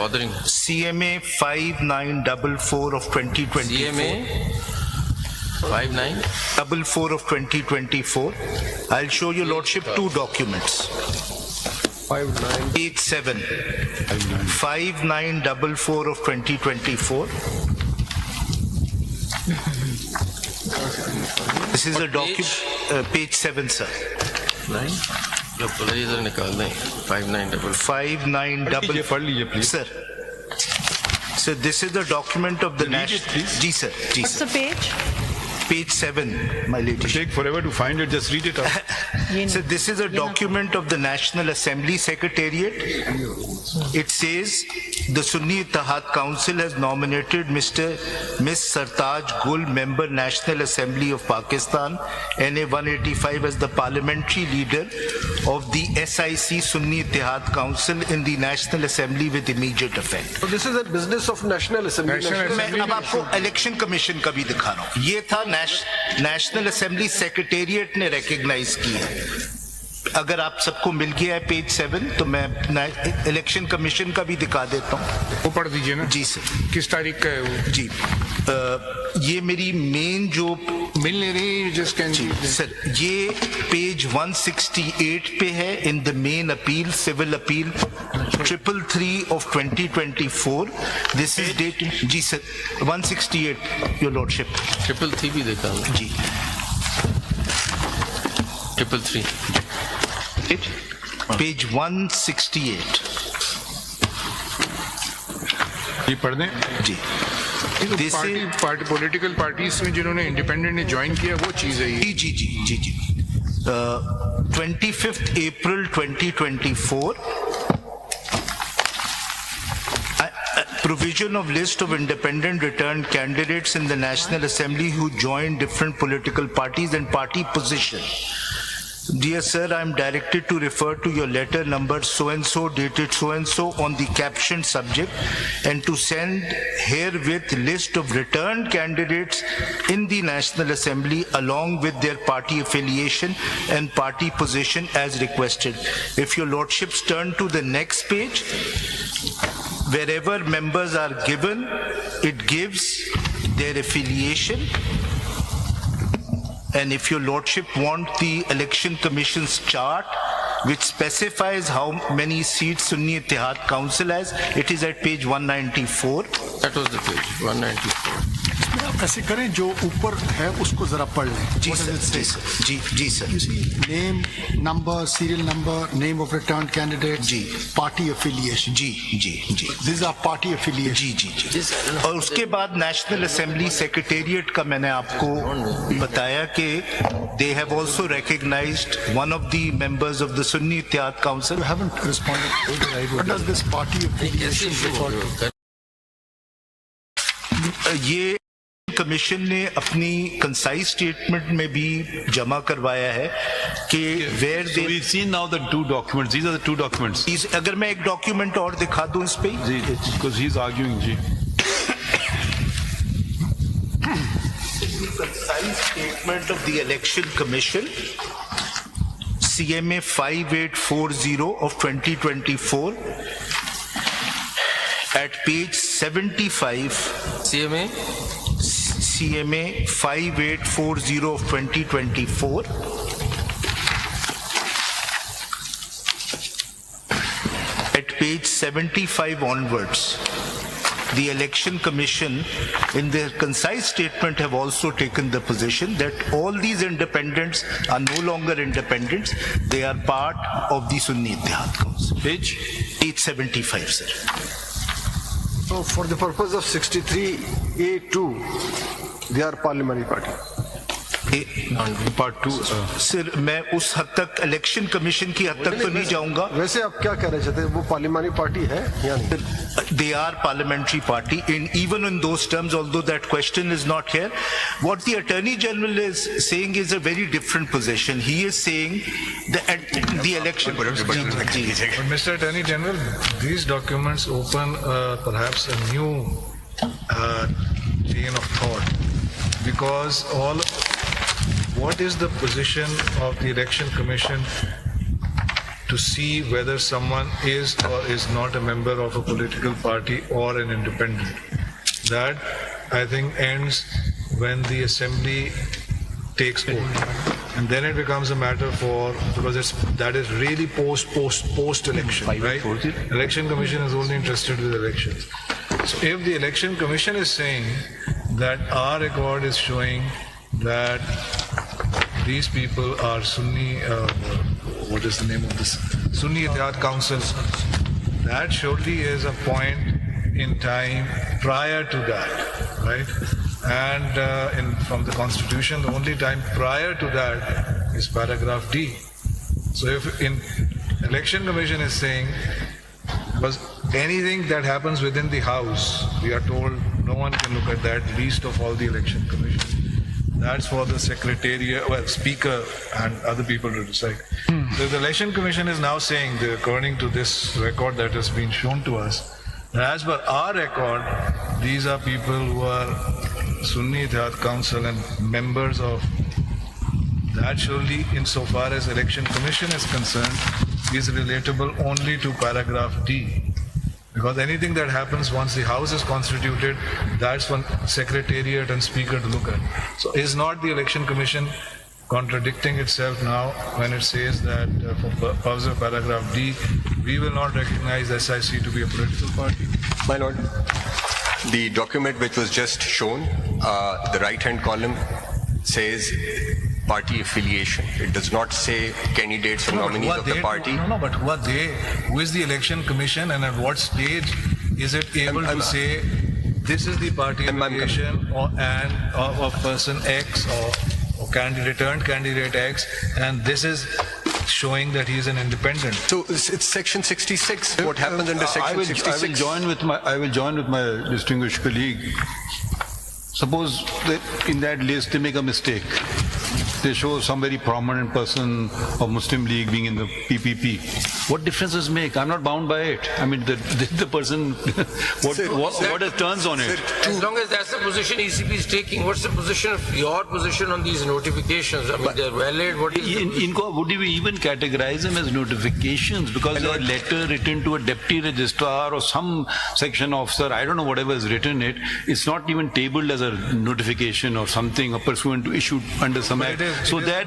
bothering. CMA 5944 of 2024. CMA 5944 of 2024. I'll show you, Lordship, two documents. 5987. 5944 of 2024. This is a document, page 7, sir. 9. जो इधर निकाल दें 5944. पढ़ लीजिए please. Sir. So this is the document of the national. Ji sir. Ji What's sir. the page? Page 7, my lady. Take forever to find it. Just read it out. So this is a document of the National Assembly Secretariat. It says the Sunni Ittihad Council has nominated Ms. Sartaj Gul, member National Assembly of Pakistan, NA 185, as the parliamentary leader of the SIC Sunni Ittihad Council in the National Assembly with immediate effect. So this is a business of National Assembly. मैं अब आपको election commission का भी दिखा रहा हूँ. ये था नेशनल असेंबली सेक्रेटेरिएट ने रिकॉग्नाइज किया. अगर आप सबको मिल गया है पेज 7 तो मैं इलेक्शन कमीशन का भी दिखा देता हूँ. वो पढ़ दीजिए ना. जी सर. किस तारीख का है वो? जी ये मेरी मेन जो मिल नहीं रही. जस्ट कैन जी सर. ये पेज 168 पे है in the main appeal, civil appeal 333 of 2024. This is dated. जी सर 168 योर लॉर्डशिप. 333 भी देखा जी 333 पेज 168. ये पढ़ दें. जी पार्टी पॉलिटिकल पार्टीज में जिन्होंने इंडिपेंडेंट ने ज्वाइन किया वो चीज है ये. जी जी जी जी जी 25th April 2024. Provision of list of independent returned candidates in the National Assembly who joined different political parties and party position. Dear sir, I am directed to refer to your letter number so-and-so dated so-and-so on the captioned subject and to send herewith list of returned candidates in the National Assembly along with their party affiliation and party position as requested. If your lordships turn to the next page, wherever members are given, it gives their affiliation. And if your lordship want the election commission's chart, which specifies how many seats Sunni Ittihad Council has, it is at page 194. That was the page 194. आप ऐसे करें जो ऊपर है उसको जरा पढ़ लें. जी सर. जी जी sir. Name, number, serial number, name of return candidate, जी, पार्टी एफिलिएशन. जी जी जी दिस आर पार्टी एफिलिएशन. जी जी जी. और उसके बाद नेशनल असेंबली सेक्रेटेरिएट का मैंने आपको बताया कि they have also recognized one of the members of the Sunni Ittihad Council. You haven't responded. What does this party affiliation refer to? ये कमीशन ने अपनी कंसाइज स्टेटमेंट में भी जमा करवाया है कि where So we've seen now the two documents. These are the two documents. अगर मैं एक डॉक्यूमेंट और दिखा दूं इस पे. जी, because he's arguing. जी. Concise statement of the Election Commission, CMA 5840 of 2024, at page 75. CMA 5840 of 2024. At page 75 onwards. The Election Commission, in their concise statement, have also taken the position that all these independents are no longer independents. They are part of the Sunni Ittihad Council. Page 875, sir. So for the purpose of 63A2, they are parliamentary party. Part 2. Sir मैं उस हद तक election commission की हद तक तो नहीं जाऊंगा. वैसे आप क्या कहना चाहते हैं, वो पार्लियामेंट्री पार्टी है या नहीं? They are parliamentary party, even in those terms, although that question is not here. What the Attorney General is saying is a very different position. He is saying that the election. But Mr. Attorney General, these documents open perhaps a new chain of thought, because what is the position of the Election Commission to see whether someone is or is not a member of a political party or an independent. That, I think, ends when the assembly takes hold. And then it becomes a matter for, because that is really post-election, right? Election Commission is only interested with elections. So if the Election Commission is saying that our record is showing that these people are Sunni, what is the name of this? Sunni Ittihad Council. That surely is a point in time prior to that, right? And from the Constitution, the only time prior to that is paragraph D. So if in Election Commission is saying, because anything that happens within the House, we are told no one can look at that, least of all the Election Commission. That's for the Secretariat, well, Speaker and other people to decide. So the Election Commission is now saying, that according to this record that has been shown to us, that as per our record, these are people who are Sunni Ittihad Council and members of that. Surely, insofar as Election Commission is concerned, is relatable only to paragraph D. Because anything that happens once the House is constituted, that's for Secretariat and Speaker to look at. So is not the Election Commission contradicting itself now when it says that for purpose of paragraph D, we will not recognize SIC to be a political party? My Lord, the document which was just shown, the right-hand column says party affiliation. It does not say candidates or nominees of the party. No, but who are they? Who is the Election Commission, and at what stage is it able to say this is the party affiliation of person X or candidate, turned candidate X, and this is showing that he is an independent? So it's section 66. What happens under section 66? I will join with my distinguished colleague. Suppose that in that list they make a mistake. They show some very prominent person of Muslim League being in the PPP. What difference does it make? I'm not bound by it. I mean, the person, what it turns on it? As long as that's the position ECB is taking, what's the position of your position on these notifications? I mean, they're valid. What is would you even categorize them as notifications? Because a letter written to a deputy registrar or some section officer, I don't know, whatever is written it's not even tabled as a notification or something, or pursuant to issued under some act. So that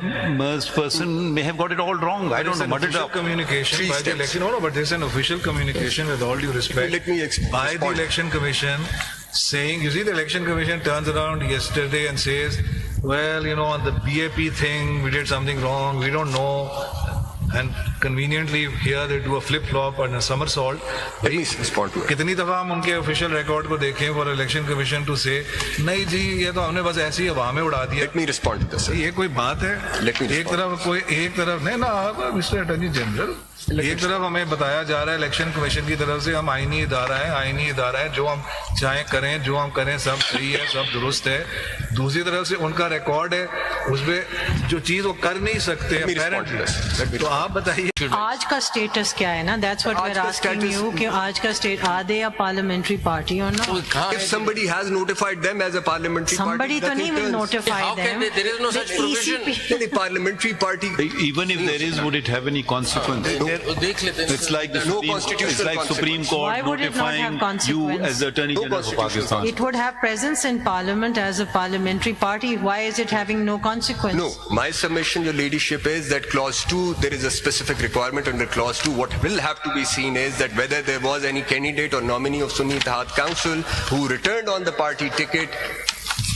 person may have got it all wrong. I don't know. But it's communication by the election. No, but there's an official communication, with all due respect, by the Election Commission saying, you see, the Election Commission turns around yesterday and says, well, you know, on the BAP thing, we did something wrong, we don't know. And conveniently here they do a flip-flop and a somersault. Let me respond to it. कितनी दफा हम उनके official record को देखें for Election Commission to say, नहीं जी ये तो हमने बस ऐसी हवा में उड़ा दिया. Let me respond to this, sir. ये कोई बात है? एक तरफ नहीं ना, मिस्टर अटॉर्नी जनरल, एक तरफ हमें बताया जा रहा है इलेक्शन कमीशन की तरफ से हम आईनी इदारा है, जो हम चाहें करें, जो हम करें सब सही है, सब दुरुस्त है. दूसरी तरफ से उनका रिकॉर्ड है, उसमें जो चीज वो कर नहीं सकते अपेरेंटली. तो आप बताइए आज का स्टेटस क्या है ना? That's what we're asking you. कि आज का state, are they a parliamentary party or not? If somebody has notified them as a parliamentary somebody party, तो नहीं will notify how them. can there is no such provision. Any parliamentary party. Even if there is, would it have any consequence? It's like the Supreme Court Why would it not have notifying you consequence? as the Attorney General of Pakistan. It would have presence in Parliament as a parliamentary party. Why is it having no consequence? No, my submission, your ladyship, is that clause 2, there is a specific requirement under clause 2. What will have to be seen is that whether there was any candidate or nominee of Sunni Ittihad Council who returned on the party ticket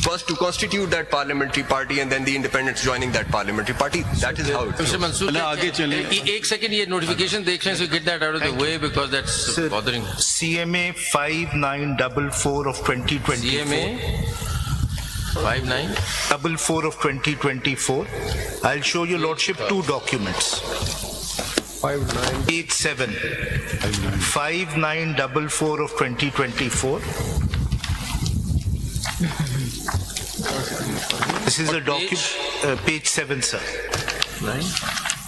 first to constitute that parliamentary party, and then the independents joining that parliamentary party. That is how it Mr. goes. Mansoor, एक second ये notification देख लें, so get that out of the way, because that's bothering. CMA 5944 of 2024. CMA 5944 of 2024. I'll show your lordship two documents. 5987 5944 of 2024. This is a document, page 7, sir. 9.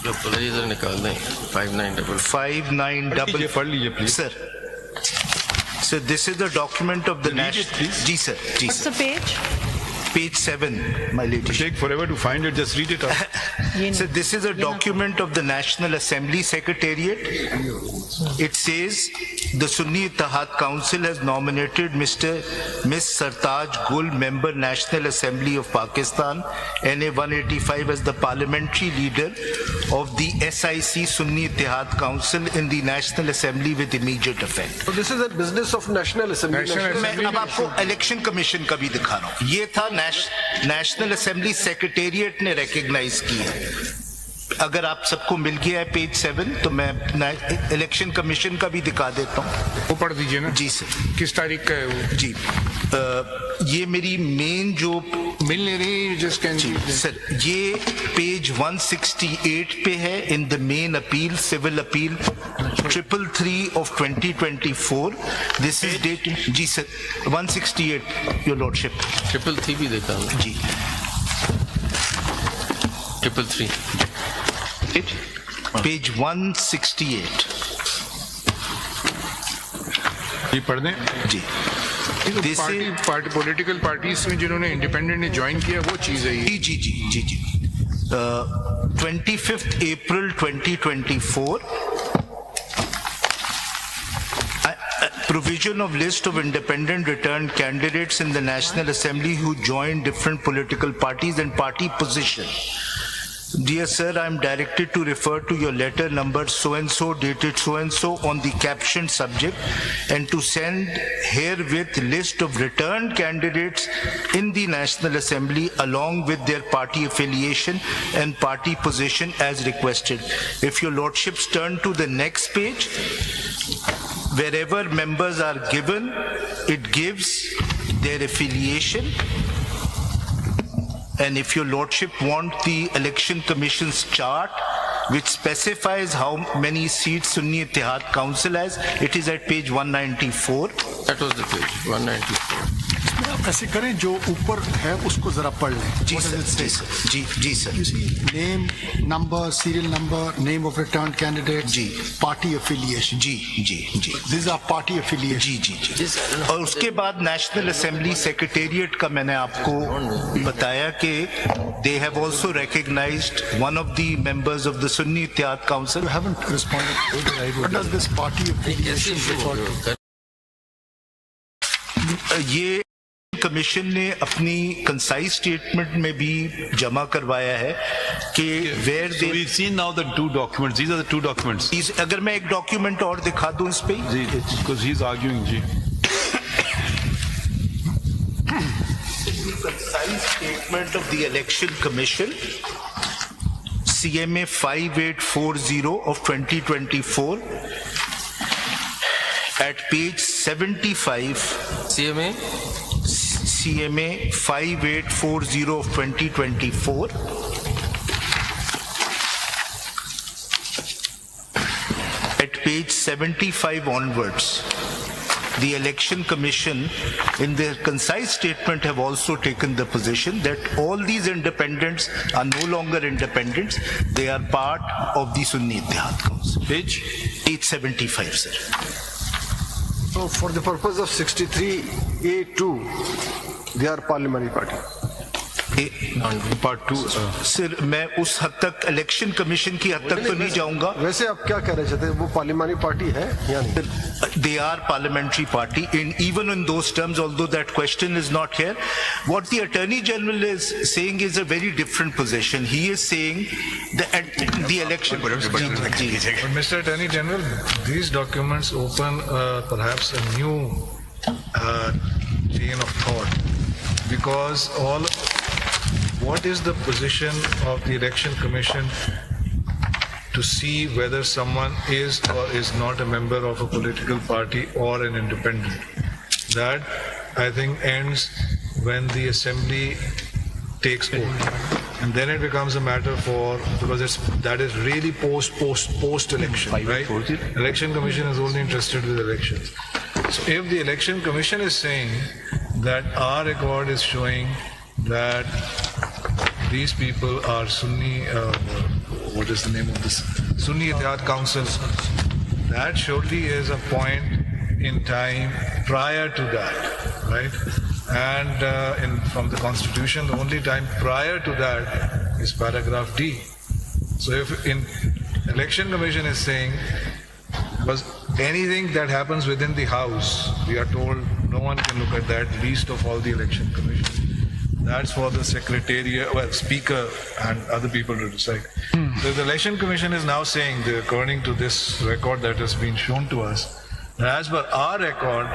जो पहले इधर निकाल दें 5944. Sir. So this is the document of the national. Ji sir. What's the page? page 7, my lady. Take forever to find it, just read it out. So this is a document of the National Assembly Secretariat. It says the Sunni Ittihad Council has nominated Ms. Sartaj Gul, member National Assembly of Pakistan, NA 185, as the parliamentary leader of the SIC Sunni Ittihad Council in the National Assembly with immediate effect. So this is a business of National Assembly. मैं अब आपको election commission का भी दिखा रहा हूँ. ये था नेशनल असेंबली सेक्रेटेरिएट ने रिकॉग्नाइज किया. अगर आप सबको मिल गया है पेज 7 तो मैं इलेक्शन कमीशन का भी दिखा देता हूँ. वो पढ़ दीजिए ना. जी सर. किस तारीख का है वो? जी ये मेरी मेन जो मिल नहीं रही जिस सर ये पेज 168 पे है. In the main appeal civil appeal 333 of 2024. This is date. जी सर 168 योर लॉर्डशिप. 333 भी देखा हूँ. जी 333 पेज 168. ये पढ़ दें. जी पार्टी पॉलिटिकल पार्टीज में जिन्होंने इंडिपेंडेंट ने ज्वाइन किया वो चीज है ये. जी जी जी जी 25th April 2024. Provision of list of independent returned candidates in the National Assembly who joined different political parties and party position. Dear sir, I am directed to refer to your letter number so-and-so dated so-and-so on the captioned subject and to send herewith list of returned candidates in the National Assembly along with their party affiliation and party position as requested. If your lordships turn to the next page, wherever members are given, it gives their affiliation. And if your lordship want the election commission's chart, which specifies how many seats Sunni Ittihad Council has, it is at page 194. That was the page 194. ऐसे करें जो ऊपर है उसको जरा पढ़ लें. जी सर. जी जी sir. Name, number, serial number, name of returned candidate. जी. Party affiliation. जी जी जी. These are party affiliation. जी जी जी. और उसके बाद नेशनल असेंबली सेक्रेटेरिएट का मैंने आपको बताया कि they have also recognized one of the members of the Sunni Ittihad Council. You haven't responded. What does this party affiliation refer to? ये कमीशन ने अपनी कंसाइज स्टेटमेंट में भी जमा करवाया है कि where So we've seen now the two documents. These are the two documents. अगर मैं एक डॉक्यूमेंट और दिखा दूं इस पे. जी, because he's arguing. जी. Concise statement of the Election Commission, CMA 5840 of 2024, at page 75. CMA 5840 of 2024. At page 75 onwards. The Election Commission, in their concise statement, have also taken the position that all these independents are no longer independents. They are part of the Sunni Ittihad Council. Page 75, sir. So for the purpose of 63A2, they are parliamentary party. Part 2. Sir मैं उस हद तक election commission की हद तक तो नहीं जाऊंगा. वैसे आप क्या कहना चाहते हैं, वो पार्लियामेंट्री पार्टी है या नहीं? They are parliamentary party, and even in those terms, although that question is not here, what the Attorney General is saying is a very different position. He is saying that the election. But Mr. Attorney General, these documents open perhaps a new chain of thought, because what is the position of the Election Commission to see whether someone is or is not a member of a political party or an independent? That, I think, ends when the assembly takes over, and then it becomes a matter because that is really post election, right? Election Commission is only interested with elections. So if the Election Commission is saying that our record is showing that these people are Sunni, what is the name of this? Sunni Ittihad Council. That surely is a point in time prior to that, right? and from the Constitution, the only time prior to that is paragraph D. So if in Election Commission is saying, because anything that happens within the House, we are told no one can look at that, least of all the Election Commission. That's for the Secretariat, well, Speaker and other people to decide. So the Election Commission is now saying, according to this record that has been shown to us, as per our record,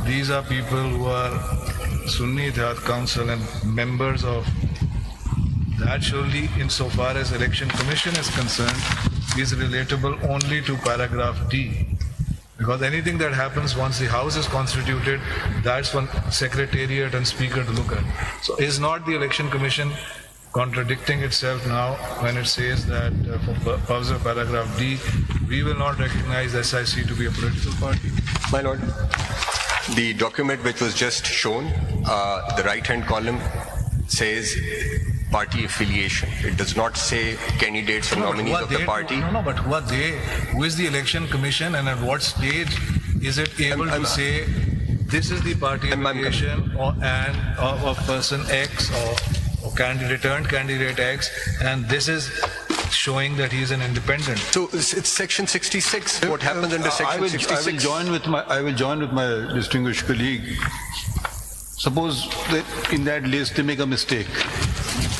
these are people who are Sunni Ittihad Council and members of that. Surely, insofar as Election Commission is concerned, is relatable only to paragraph D. Because anything that happens once the House is constituted, that's for Secretariat and Speaker to look at. So is not the Election Commission contradicting itself now when it says that for purpose of paragraph D, we will not recognize SIC to be a political party? My Lord, the document which was just shown, the right-hand column says party affiliation. It does not say candidates or nominees of the party. But who are they? Who is the Election Commission, and at what stage is it able to say this is the party affiliation of person X or candidate, turned candidate X, and this is showing that he is an independent? So it's section 66. What happens under section 66? I will join with my distinguished colleague. Suppose that in that list they make a mistake.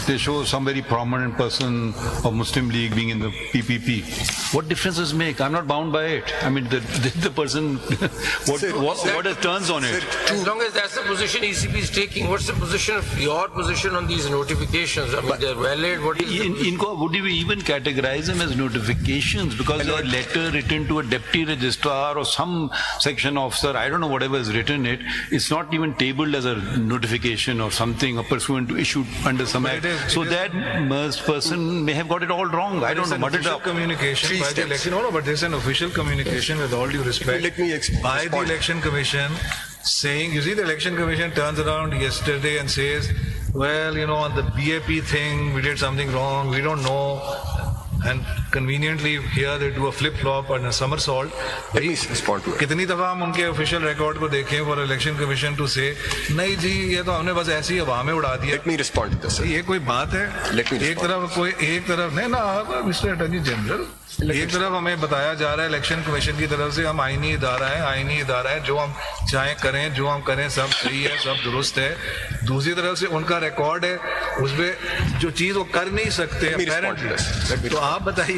They show some very prominent person of Muslim League being in the PPP. What difference does it make? I'm not bound by it. I mean, the person, what it turns on it. As long as that's the position ECB is taking, what's the position of your position on these notifications? I mean, they're valid. What is would we even categorize them as notifications? Because they're a letter written to a deputy registrar or some section officer, I don't know, whatever is written it, it's not even tabled as a notification or something, or pursuant to issued under some act. So that person may have got it all wrong. I don't know. But official communication by the election. No, but there's an official communication, with all due respect, by the Election Commission saying, you see, the Election Commission turns around yesterday and says, well, you know, on the BAP thing, we did something wrong, we don't know. And conveniently here they do a flip-flop and a somersault. Let me respond to it. कितनी दफा हम उनके official record को देखें for Election Commission to say, नहीं जी ये तो हमने बस ऐसी हवा में उड़ा दिया. Let me respond to this. ये कोई बात है? Let me respond. एक तरफ नहीं ना, Mr. Attorney General. एक तरफ हमें बताया जा रहा है इलेक्शन कमीशन की तरफ से हम आईनी इदारा है, जो हम चाहे करें, जो हम करें सब सही है, सब दुरुस्त है. दूसरी तरफ से उनका रिकॉर्ड है, उसमें जो चीज वो कर नहीं सकते, तो आप बताइए.